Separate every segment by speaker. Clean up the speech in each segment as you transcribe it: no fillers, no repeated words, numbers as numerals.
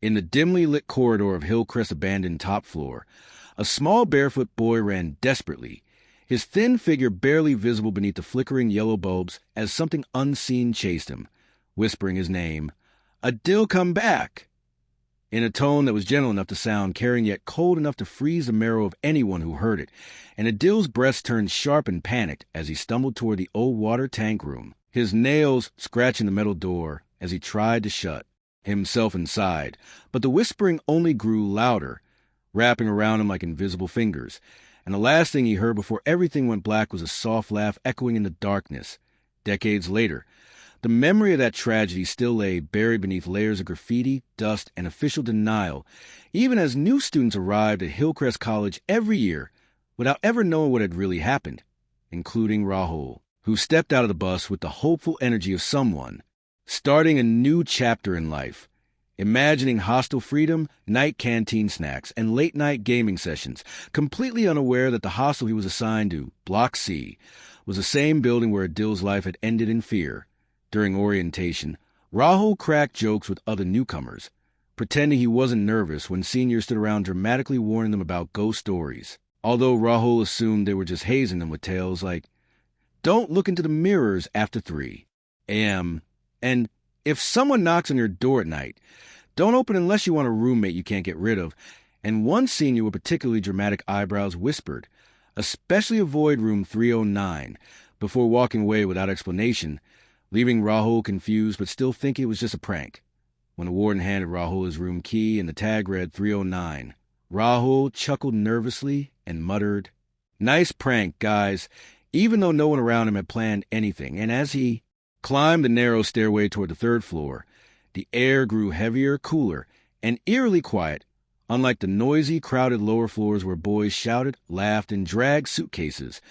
Speaker 1: In the dimly lit corridor of Hillcrest's abandoned top floor, a small barefoot boy ran desperately, his thin figure barely visible beneath the flickering yellow bulbs as something unseen chased him, whispering his name, "Adil, come back!" in a tone that was gentle enough to sound caring yet cold enough to freeze the marrow of anyone who heard it, and Adil's breast turned sharp and panicked as he stumbled toward the old water tank room, his nails scratching the metal door as he tried to shut himself inside, but the whispering only grew louder, wrapping around him like invisible fingers, and the last thing he heard before everything went black was a soft laugh echoing in the darkness. Decades later, the memory of that tragedy still lay buried beneath layers of graffiti, dust, and official denial, even as new students arrived at Hillcrest College every year without ever knowing what had really happened, including Rahul, who stepped out of the bus with the hopeful energy of someone starting a new chapter in life, imagining hostel freedom, night canteen snacks, and late-night gaming sessions, completely unaware that the hostel he was assigned to, Block C, was the same building where Adil's life had ended in fear. During orientation, Rahul cracked jokes with other newcomers, pretending he wasn't nervous when seniors stood around dramatically warning them about ghost stories, although Rahul assumed they were just hazing them with tales like, "Don't look into the mirrors after 3 a.m., and if someone knocks on your door at night, don't open unless you want a roommate you can't get rid of." And one senior with particularly dramatic eyebrows whispered, "Especially avoid room 309, before walking away without explanation, leaving Rahul confused but still thinking it was just a prank. When the warden handed Rahul his room key and the tag read 309, Rahul chuckled nervously and muttered, "Nice prank, guys," even though no one around him had planned anything. And as he climbed the narrow stairway toward the third floor, the air grew heavier, cooler, and eerily quiet, unlike the noisy, crowded lower floors where boys shouted, laughed, and dragged suitcases.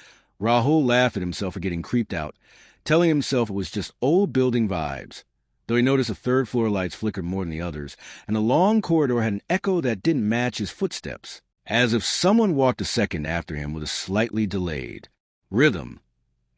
Speaker 1: Rahul laughed at himself for getting creeped out, telling himself it was just old building vibes, though he noticed the third-floor lights flickered more than the others, and the long corridor had an echo that didn't match his footsteps, as if someone walked a second after him with a slightly delayed rhythm.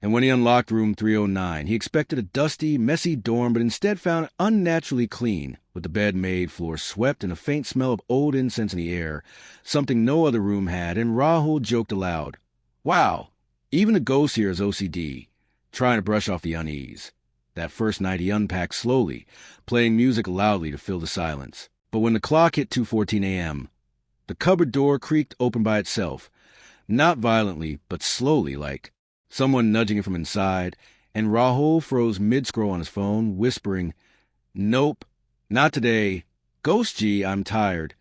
Speaker 1: And when he unlocked room 309, he expected a dusty, messy dorm, but instead found it unnaturally clean, with the bed made, floor swept, and a faint smell of old incense in the air, something no other room had, and Rahul joked aloud, "Wow, even the ghost here is OCD," trying to brush off the unease. That first night he unpacked slowly, playing music loudly to fill the silence. But when the clock hit 2:14 a.m., the cupboard door creaked open by itself, not violently, but slowly, like someone nudging it from inside, and Rahul froze mid-scroll on his phone, whispering, "Nope, not today. Ghost G, I'm tired,"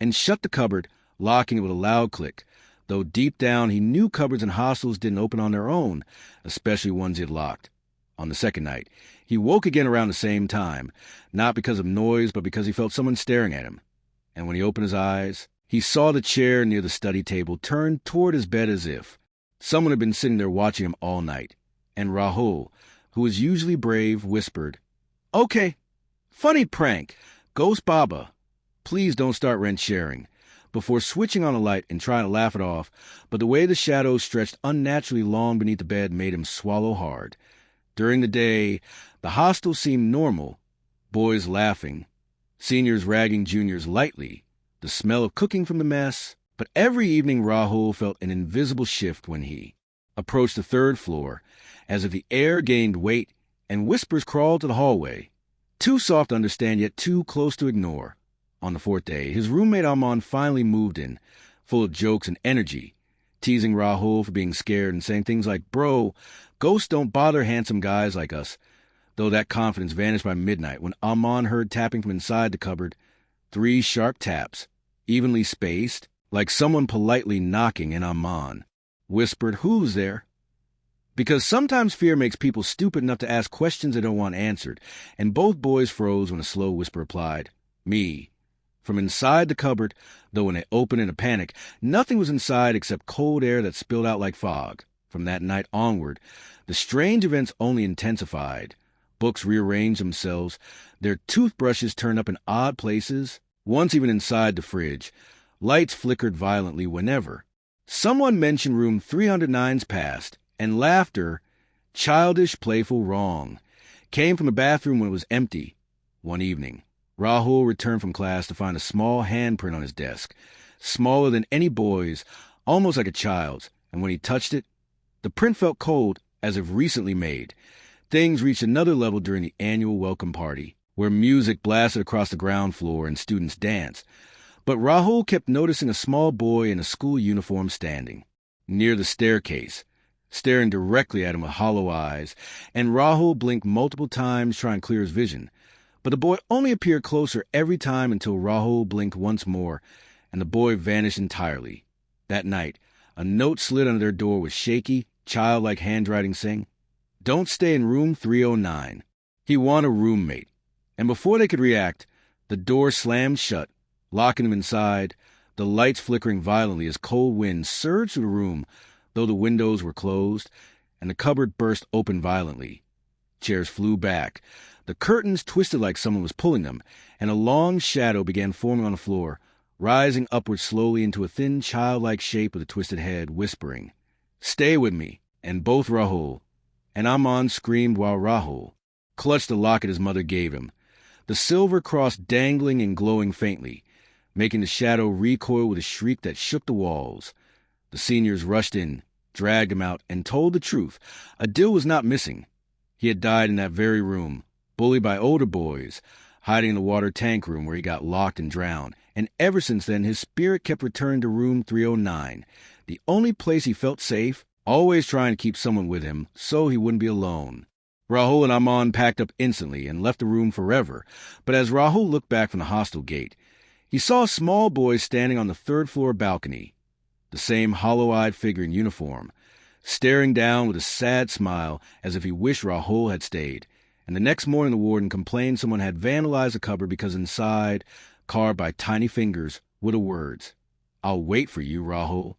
Speaker 1: and shut the cupboard, locking it with a loud click, though deep down he knew cupboards in hostels didn't open on their own, especially ones he had locked. On the second night, he woke again around the same time, not because of noise, but because he felt someone staring at him. And when he opened his eyes, he saw the chair near the study table turned toward his bed as if someone had been sitting there watching him all night. And Rahul, who was usually brave, whispered, "Okay, funny prank. Ghost Baba, please don't start rent sharing," before switching on a light and trying to laugh it off, but the way the shadows stretched unnaturally long beneath the bed made him swallow hard. During the day, the hostel seemed normal, boys laughing, seniors ragging juniors lightly, the smell of cooking from the mess. But every evening Rahul felt an invisible shift when he approached the third floor, as if the air gained weight and whispers crawled to the hallway, too soft to understand yet too close to ignore. On the fourth day, his roommate Aman finally moved in, full of jokes and energy, teasing Rahul for being scared and saying things like, "Bro, ghosts don't bother handsome guys like us," though that confidence vanished by midnight when Aman heard tapping from inside the cupboard, 3 sharp taps, evenly spaced, like someone politely knocking, and Aman whispered, "Who's there?" Because sometimes fear makes people stupid enough to ask questions they don't want answered, and both boys froze when a slow whisper replied, "Me." From inside the cupboard, though when they opened in a panic, nothing was inside except cold air that spilled out like fog. From that night onward, the strange events only intensified. Books rearranged themselves, their toothbrushes turned up in odd places, once even inside the fridge. Lights flickered violently whenever someone mentioned room 309's past, and laughter, childish, playful, wrong, came from the bathroom when it was empty. One evening, Rahul returned from class to find a small handprint on his desk, smaller than any boy's, almost like a child's, and when he touched it, the print felt cold, as if recently made. Things reached another level during the annual welcome party, where music blasted across the ground floor and students danced. But Rahul kept noticing a small boy in a school uniform standing near the staircase, staring directly at him with hollow eyes, and Rahul blinked multiple times trying to clear his vision. But the boy only appeared closer every time until Rahul blinked once more, and the boy vanished entirely. That night, a note slid under their door with shaky, childlike handwriting saying, "Don't stay in room 309. He want a roommate." And before they could react, the door slammed shut, locking them inside, the lights flickering violently as cold winds surged through the room, though the windows were closed, and the cupboard burst open violently. Chairs flew back. The curtains twisted like someone was pulling them, and a long shadow began forming on the floor, rising upward slowly into a thin childlike shape with a twisted head, whispering, "Stay with me," and both Rahul and Aman screamed while Rahul clutched the locket his mother gave him, the silver cross dangling and glowing faintly, making the shadow recoil with a shriek that shook the walls. The seniors rushed in, dragged him out, and told the truth. Adil was not missing. He had died in that very room, bullied by older boys, hiding in the water tank room where he got locked and drowned, and ever since then his spirit kept returning to room 309, the only place he felt safe, always trying to keep someone with him so he wouldn't be alone. Rahul and Aman packed up instantly and left the room forever, but as Rahul looked back from the hostel gate, he saw a small boy standing on the third-floor balcony, the same hollow-eyed figure in uniform, staring down with a sad smile as if he wished Rahul had stayed. And the next morning the warden complained someone had vandalized the cupboard because inside, carved by tiny fingers, were the words, "I'll wait for you, Rahul."